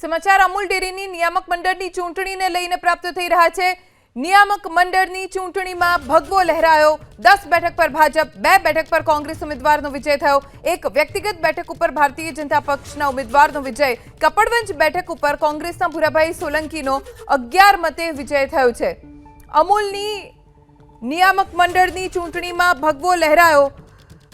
સમાચાર અમૂલ ડેરીની નિયામક મંડળની ચૂંટણીને લઈને પ્રાપ્ત થઈ રહ્યા છે। નિયામક મંડળની ચૂંટણીમાં ભગવો લહેરાયો। 10 બેઠક પર ભાજપ, 2 બેઠક પર કોંગ્રેસ ઉમેદવારનો વિજય થયો। એક વ્યક્તિગત બેઠક ઉપર ભારતીય જનતા પક્ષના ઉમેદવારનો વિજય। કપડવંજ બેઠક ઉપર કોંગ્રેસના ભૂરાભાઈ સોલંકીનો 11 મતે વિજય થયો છે। અમૂલની નિયામક મંડળની ચૂંટણીમાં ભગવો લહેરાયો।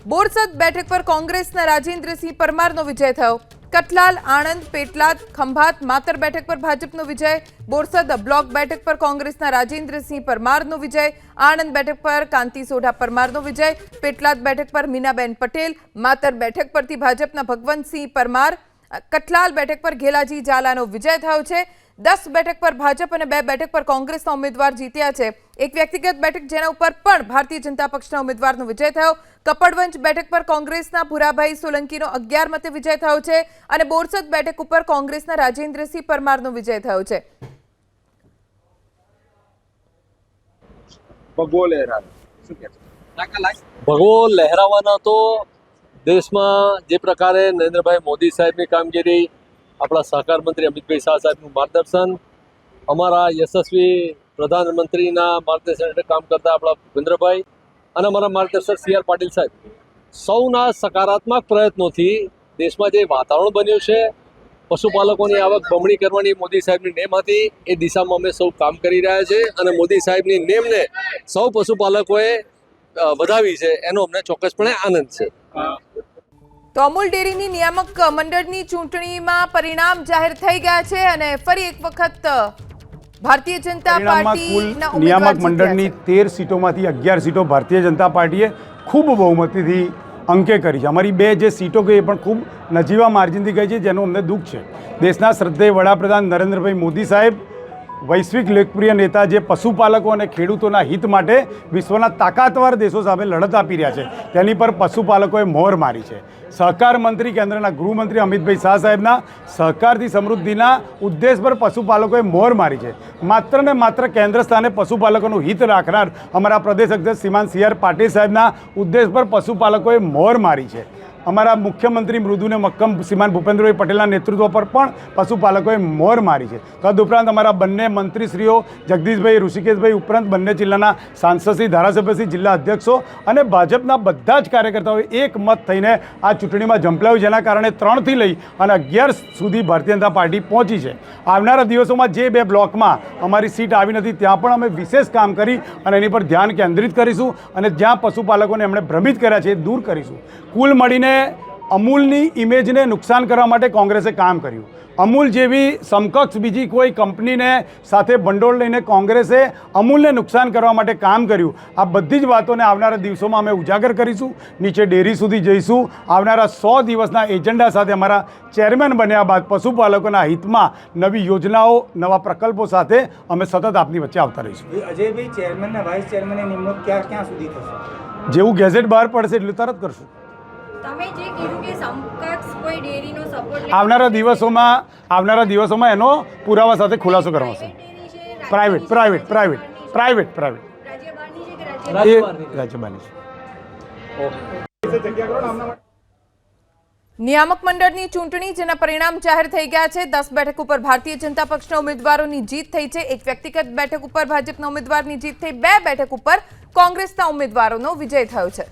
બોરસદ બેઠક પર કોંગ્રેસના રાજેન્દ્રસિંહ પરમારનો વિજય થયો। कटलाल, आणंद, पेटलाद, खंभात, मातर बैठक पर भाजपनो विजय। बोरसद ब्लॉक बैठक पर कांग्रेसना राजेन्द्रसिंह परमारनो विजय। आणंद बैठक पर कांति सोढा परमारनो विजय। पेटलाद बैठक पर मीनाबेन पटेल, मातर बैठक परथी भाजपना भगवंतसिंह परमार, कटलाल बैठक पर घेलाजी झालानो विजय थयो छे। 10 बैठक पर भाजप और 2 बैठक पर कांग्रेसना उम्मीदवार जीत्या छे। एक व्यक्तिगत बैठक जेना उपर पण भारतीय जनता पक्षना उम्मीदवारनो विजय थयो। कपड़वंज बैठक पर कांग्रेसना भूराभाई सोलंकीनो 11 मते विजय थयो छे अने बोरसद बैठक उपर कांग्रेसना राजेन्द्रसिंह परमारनो विजय थयो छे। भगવો લહેરાવાના તો દેશમાં જે પ્રકારે નરેન્દ્રભાઈ મોદી સાહેબની કામગીરી, આપણા સહકાર મંત્રી અમિતભાઈ શાહ સાહેબનું માર્ગદર્શન, અમારા યશસ્વી પ્રધાનમંત્રીના માર્ગદર્શન હેઠળ કામ કરતા આપણા ભૂપેન્દ્રભાઈ અને અમારા માર્ગદર્શક સી આર પાટીલ સાહેબ, સૌના સકારાત્મક પ્રયત્નોથી દેશમાં જે વાતાવરણ બન્યું છે, પશુપાલકોની આવક બમણી કરવાની મોદી સાહેબની નેમ હતી, એ દિશામાં અમે સૌ કામ કરી રહ્યા છે અને મોદી સાહેબની નેમને સૌ પશુપાલકોએ વધાવી છે, એનો અમને ચોક્કસપણે આનંદ છે। તો અમૂલ ડેરીની નિયામક મંડળની ચૂંટણીમાં પરિણામ જાહેર થઈ ગયા છે અને ફરી એક વખત ભારતીય જનતા પાર્ટીના નિયામક મંડળની 13 સીટોમાંથી 11 સીટો ભારતીય જનતા પાર્ટીએ ખૂબ બહુમતીથી અંકે કરી છે। અમારી 2 જે સીટો ગઈ એ પણ ખૂબ નજીવા માર્જિનથી ગઈ છે, જેનું અમને દુઃખ છે। દેશના શ્રદ્ધેય વડાપ્રધાન નરેન્દ્રભાઈ મોદી સાહેબ, વૈશ્વિક લોકપ્રિય નેતા, જે પશુપાલકો અને ખેડૂતોના હિત માટે વિશ્વના તાકાતવાર દેશો સામે લડત આપી રહ્યા છે, તેની પર પશુપાલકોએ મોહર મારી છે। સહકાર મંત્રી, કેન્દ્રના ગૃહમંત્રી અમિતભાઈ શાહ સાહેબના સહકારથી સમૃદ્ધિના ઉદ્દેશ પર પશુપાલકોએ મોહર મારી છે। માત્ર ને માત્ર કેન્દ્ર સ્થાને પશુપાલકોનું હિત રાખનાર અમારા પ્રદેશ અધ્યક્ષ શ્રીમાન સી આર પાટીલ સાહેબના ઉદ્દેશ પર પશુપાલકોએ મોહર મારી છે। અમારા મુખ્યમંત્રી મૃદુને મક્કમ શ્રીમાન ભૂપેન્દ્રભાઈ પટેલના નેતૃત્વ પર પણ પશુપાલકોએ મોહર મારી છે। તદુપરાંત અમારા બંને મંત્રીશ્રીઓ જગદીશભાઈ, ઋષિકેશભાઈ ઉપરાંત બંને જિલ્લાના સાંસદશ્રી, ધારાસભ્યશ્રી, જિલ્લા અધ્યક્ષો અને ભાજપના બધા જ કાર્યકર્તાઓએ એક મત થઈને આ ચૂંટણીમાં ઝંપલાવ્યું, જેના કારણે 3થી લઈ અને 11 સુધી ભારતીય જનતા પાર્ટી પહોંચી છે। આવનારા દિવસોમાં જે 2 બ્લોકમાં અમારી સીટ આવી નથી, ત્યાં પણ અમે વિશેષ કામ કરી અને એની પર ધ્યાન કેન્દ્રિત કરીશું અને જ્યાં પશુપાલકોને એમણે ભ્રમિત કર્યા છે એ દૂર કરીશું। કુલ મળીને અમૂલની ઇમેજને નુકસાન કરવા માટે કોંગ્રેસે કામ કર્યું। અમૂલ જેવી સમકક્ષ બીજી કોઈ કંપનીને સાથે ભંડોળ લઈને કોંગ્રેસે અમૂલને નુકસાન કરવા માટે કામ કર્યું। આ બધી જ વાતોને આવનારા દિવસોમાં અમે ઉજાગર કરીશું, નીચે ડેરી સુધી જઈશું। આવનારા 100 દિવસના એજન્ડા સાથે અમારા ચેરમેન બન્યા બાદ પશુપાલકોના હિતમાં નવી યોજનાઓ, નવા પ્રકલ્પો સાથે અમે સતત આપની વચ્ચે આવતા રહીશું। અજયભાઈ, ચેરમેન અને વાઇસ ચેરમેનની નિમણૂક ક્યાં સુધી થશે? જેવું ગેઝેટ બહાર પડશે એટલું તરત કરશું। તમે જે કીધું કે સમકક્ષ કોઈ ડેરીનો સપોર્ટ આવનારા દિવસોમાં એનો પુરાવા સાથે ખુલાસો કરવાનો છે। પ્રાઇવેટ રાજ્ય બહારની છે। નિયામક મંડળની ચૂંટણી જેના પરિણામ જાહેર થઈ ગયા છે। 10 બેઠક ઉપર ભારતીય જનતા પક્ષના ઉમેદવારોની જીત થઈ છે। એક વ્યક્તિગત બેઠક ઉપર ભાજપના ઉમેદવારની જીત થઈ। 2 બેઠક ઉપર કોંગ્રેસના ઉમેદવારોનો વિજય થયો છે।